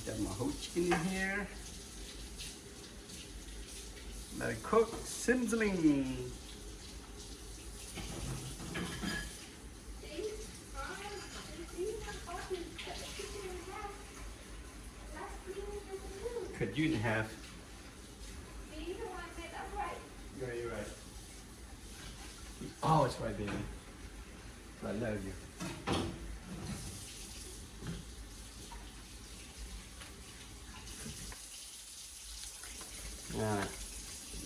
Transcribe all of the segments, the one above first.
Got my whole chicken in here. Let it cook, sizzling. Cut you in half. Yeah, you're right. Oh, it's right, baby. I love you. Alright,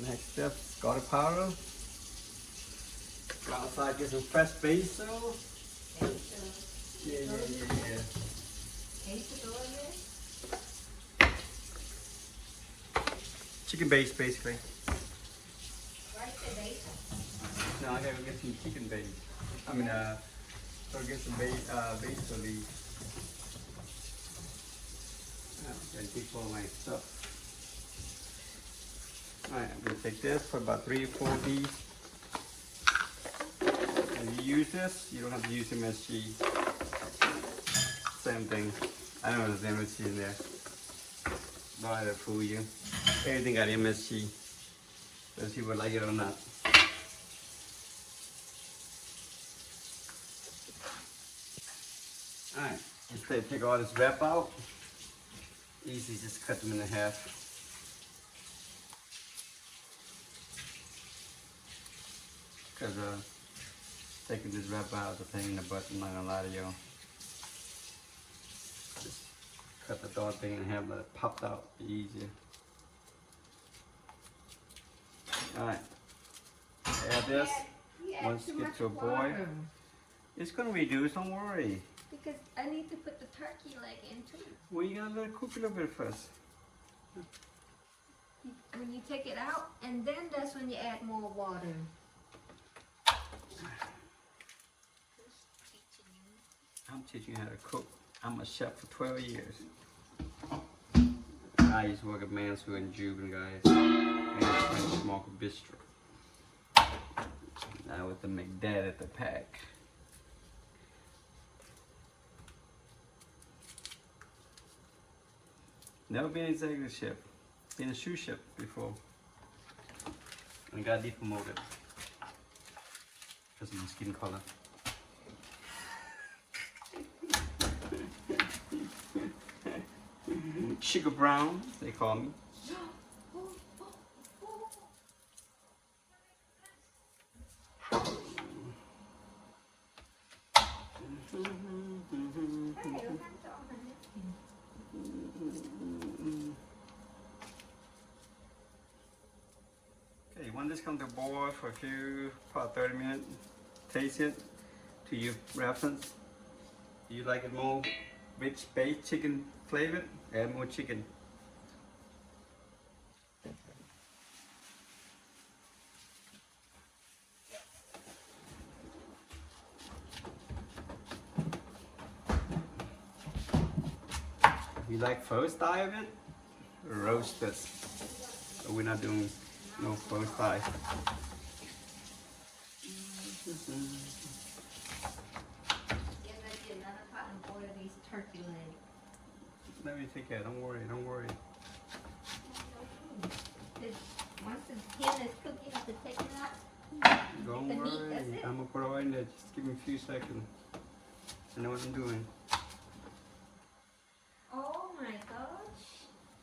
next step, garlic powder. Go outside, get some fresh basil. Yeah. Chicken base, basically. No, I gotta get some chicken base. I mean, gotta get some basil leaves. Gotta take all my stuff. Alright, I'm gonna take this for about 3 or 4 of these. And you use this, you don't have to use MSG. Same thing. I know there's MSG in there. Don't let it fool you. Everything got MSG. Let's see if you like it or not. Alright, instead take all this wrap out. Easy, just cut them in half. Because taking this wrap out is a pain in the butt, I'm not gonna lie to you. Just cut the dog thing in half, let it pop out, be easier. Alright, add this. Once it gets to a boil, it's gonna reduce, don't worry. Because I need to put the turkey leg into it. Well, you gotta let it cook a little bit first. When you take it out, and then that's when you add more water. I'm teaching you how to cook. I'm a chef for 12 years. I used to work at Mansfield and Jubilee, guys. And French Market Bistro. Now with the McDad at the pack. Never been an executive chef. Been a sous chef before. And got depromoted. Because of my skin color. Sugar brown, they call me. Okay, you want this come to boil for a few, about 30 minutes. Taste it to your reference. Do you like it more rich baked chicken flavored? Add more chicken. You like pho style of it? Roast this. But we're not doing no pho style. Turkey leg. Let me take care. Don't worry. Don't worry. Once the skin is cooked, you have to take it out. Don't The worry. meat, that's it? I'm gonna put it right in there. Just give me a few seconds. I know what I'm doing. Oh my gosh.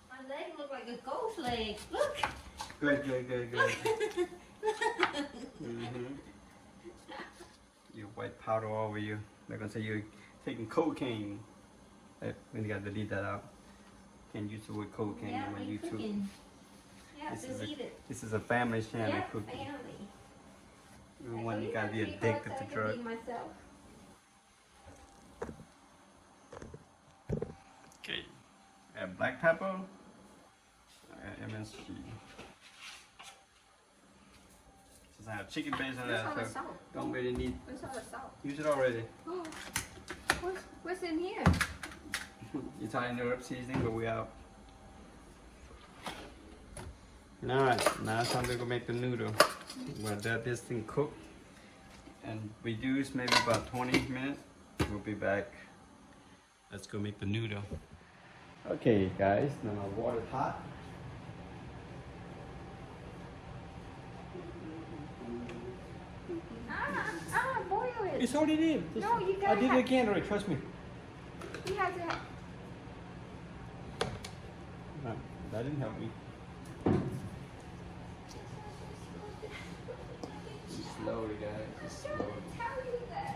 My leg looks like a ghost leg. Look. Good. Your white powder all over you. They're gonna say you're taking cocaine. Hey, we gotta delete that out. Can't use the word cocaine Yeah, on my like YouTube. cooking. Yeah, This just is eat it. This is a family channel Yeah, cooking. family. Everyone, you gotta be addicted to drugs. Okay, add black pepper, add MSG. Since I have chicken base on that, so Salt. don't really need. Where's all the salt? Use it already. What's in here? Italian herb seasoning, but we out. Alright, now it's time to go make the noodle. We'll let this thing cook and reduce maybe about 20 minutes. We'll be back. Let's go make the noodle. Okay, guys, now my water's hot. Boil it. It's already in. No, you I gotta did it have- again already, trust me. You have to have... No, that didn't help me. Slowly, guys, just slowly. Tell you that.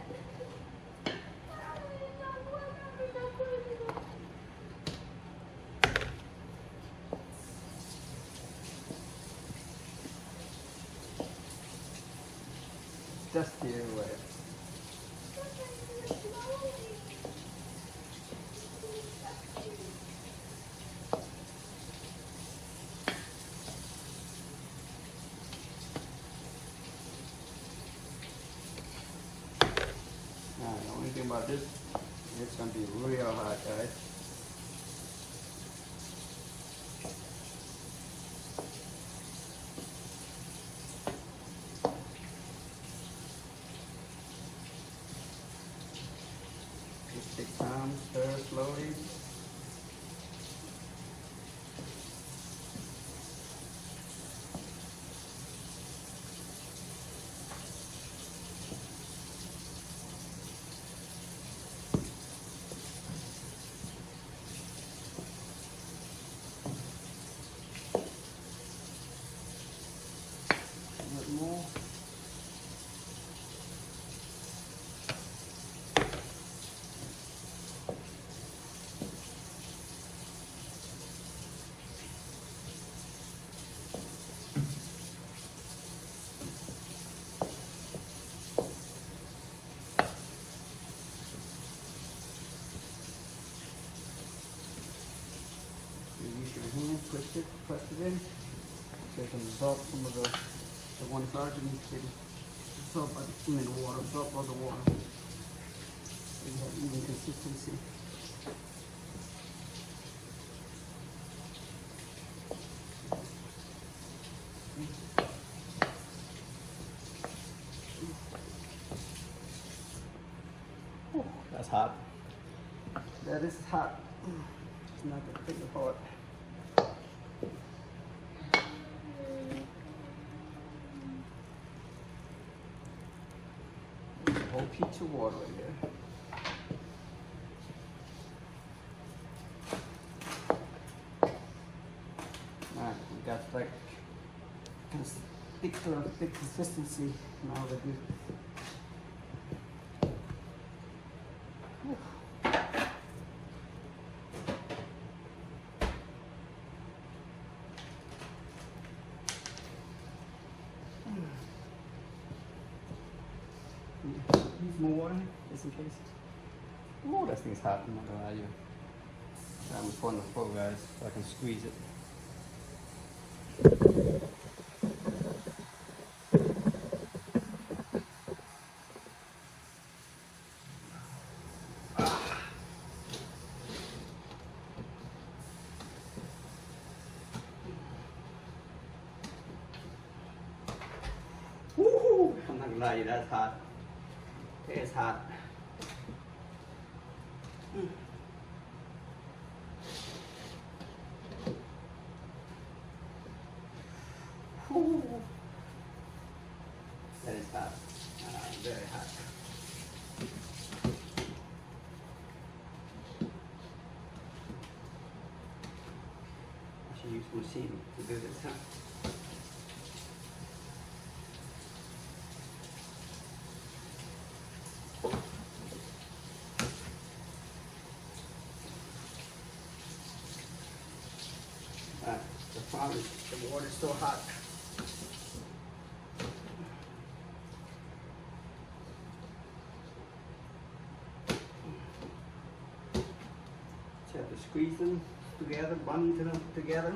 Just the other way. Now, the only thing about this, it's gonna be real hot, guys. Just take time, stir slowly. A bit more. You use your hand, twist it, press it in, so you can absorb some of the one charge and get it absorbed by the water, absorbed by the water. So you have even consistency. Whew, that's hot. That is hot. It's not gonna take apart. There's a whole peach of water right there. Alright, we got like kind of thick consistency now that we. Use more water just in case. Oh, that thing's hot, I'm not gonna lie to you. I'm putting the floor, guys, so I can squeeze it. Woo! I'm not gonna lie to you, that's hot. It's hot. Whew. That is hot. Very hot. I should use machine to do this, huh? The problem is the water is so hot. So you have to squeeze them together, bond them together.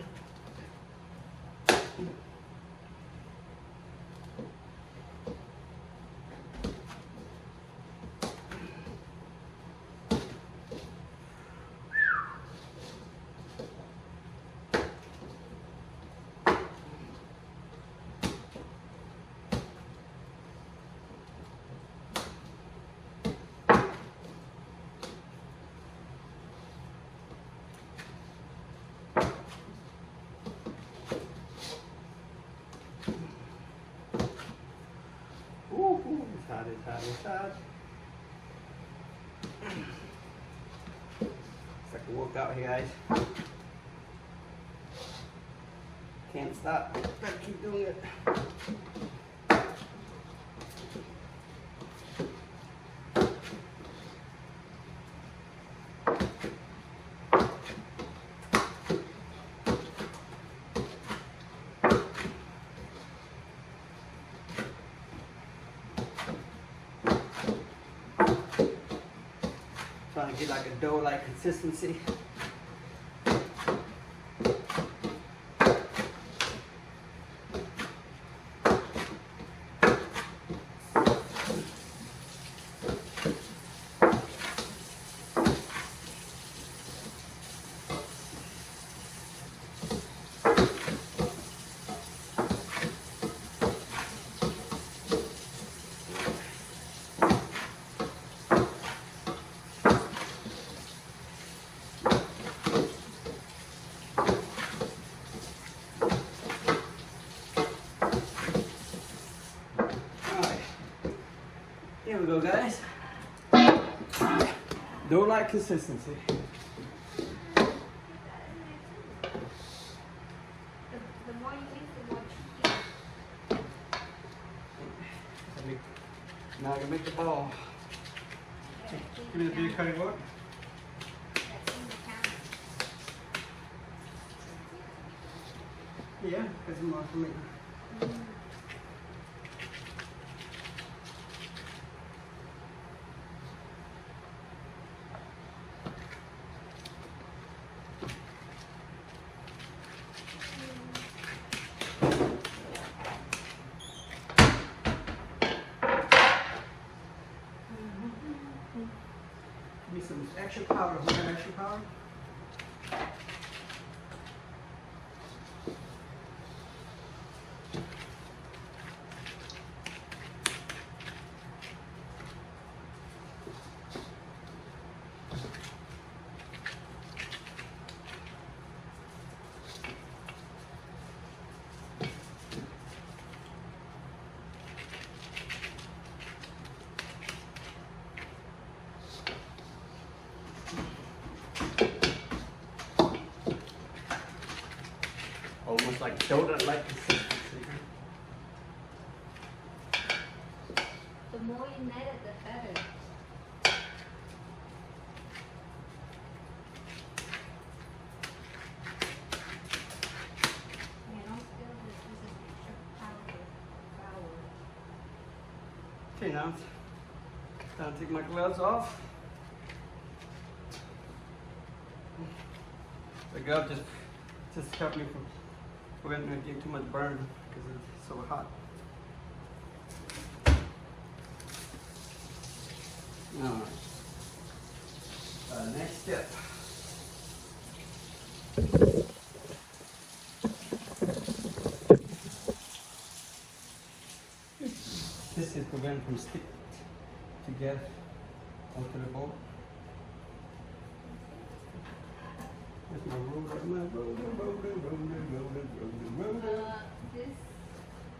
massage. It's like a workout here, guys. Can't stop. Gotta keep doing it. Trying to get like a dough-like consistency. Here we go, guys. Dough-like consistency. The more you eat, the more you eat. Now I can make the ball. Give me the big cutting board. That's in the counter. Yeah, that's more for me. Give me some extra powder. We have extra powder? Almost like donut-like consistency. The more you net it, the better. You know, still this is extra powder, flour. Okay, now time to take my gloves off. The glove just kept me from preventing me from getting too much burn because it's so hot. Alright. Next step. This is preventing from stick to get onto the boat. That's my roller, my roller. This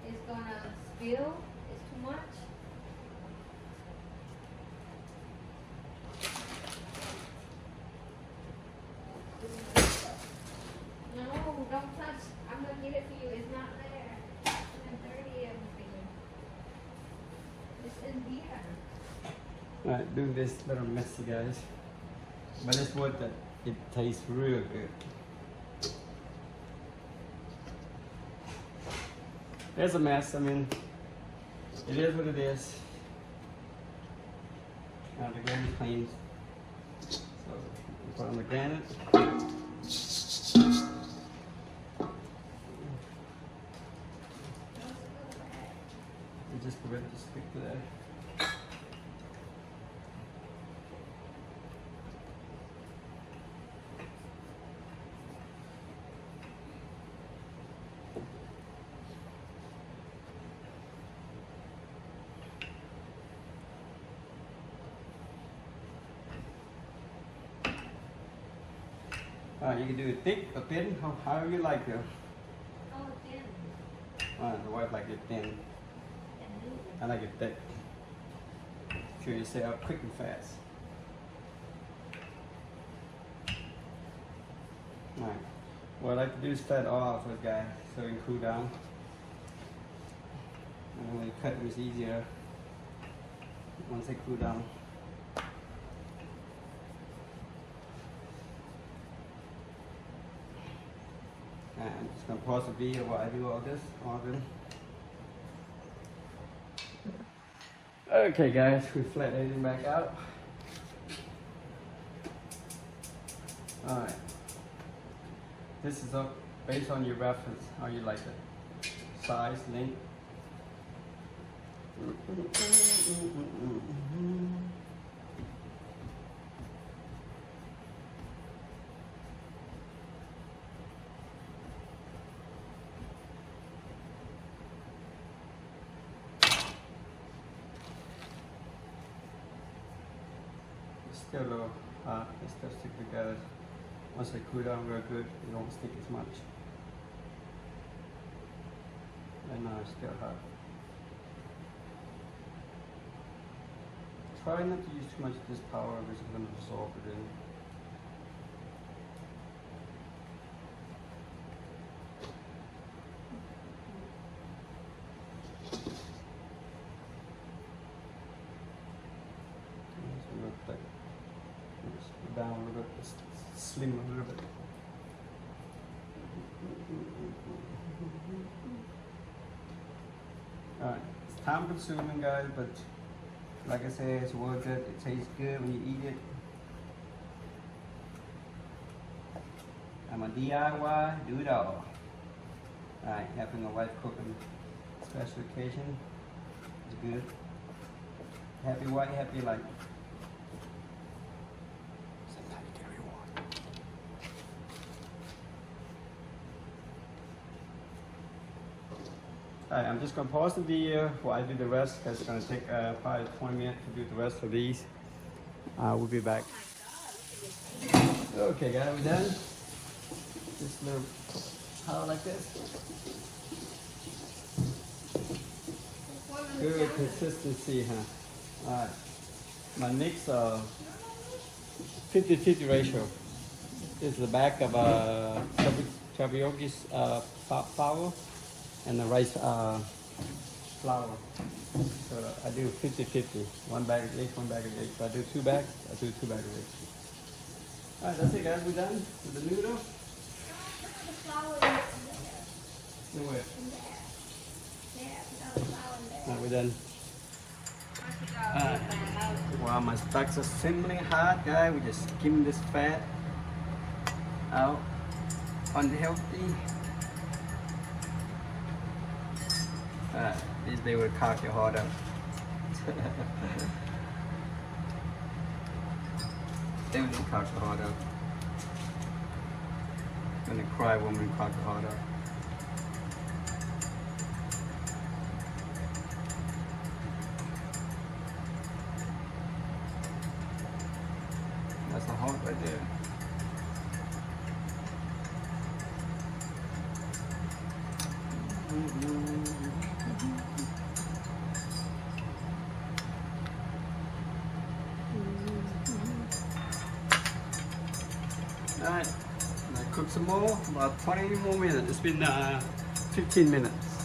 is gonna spill. It's too much. No, don't touch. I'm gonna get it for you. It's not there. I'm dirty everything. It's in here. Alright, doing this a little messy, guys. But it's worth it. It tastes real good. There's a mess. I mean, it is what it is. Now the granite clean. So we put on the granite. And just prevent it to stick to that. You can do it thick or thin, however you like it. Oh, thin. The wife like it thin. And move it. I like it thick. kill yourself quick and fast. Alright, what I like to do is flat all off this guy so it can cool down. And when you cut it, it's easier once they cool down. And I'm just going to pause the video while I do all this. Okay guys, we flat everything back out. Alright. This is up based on your reference, how you like it. Size, length. It's still a little hot, it still stick together. Once they cool down real good, it won't stick as much. Right now it's still hot. Try not to use too much of this powder because it's going to dissolve it in. Down a little bit, slim a little bit. Alright, it's time consuming guys, but like I said, it's worth it. It tastes good when you eat it. I'm a DIY, do it all. Alright, having a wife cooking special occasion is good. Happy wife, happy life. Alright, I'm just going to pause the video while I do the rest because it's going to take probably 20 minutes to do the rest of these. We'll be back. Okay guys, we're done. Just a little power like this. Good consistency, huh? Alright, my mix 50-50 ratio. This is the back of tapioca's flour and the rice flour. So I do 50-50. One bag of eggs, one bag of eggs. If I do 2 bags, I do 2 bags of eggs. Alright, that's it guys, we're done with the noodle. The flour is in there. Where? In there. Yeah, put the flour in there. Alright, we're done. While my stacks are simmering hot, guys, we just skim this fat out. Unhealthy. These they will cock your heart up. They will cock your heart up. When they cry, woman cock your heart up. That's a heart right there. Alright, cook some more, about 20 more minutes. It's been 15 minutes.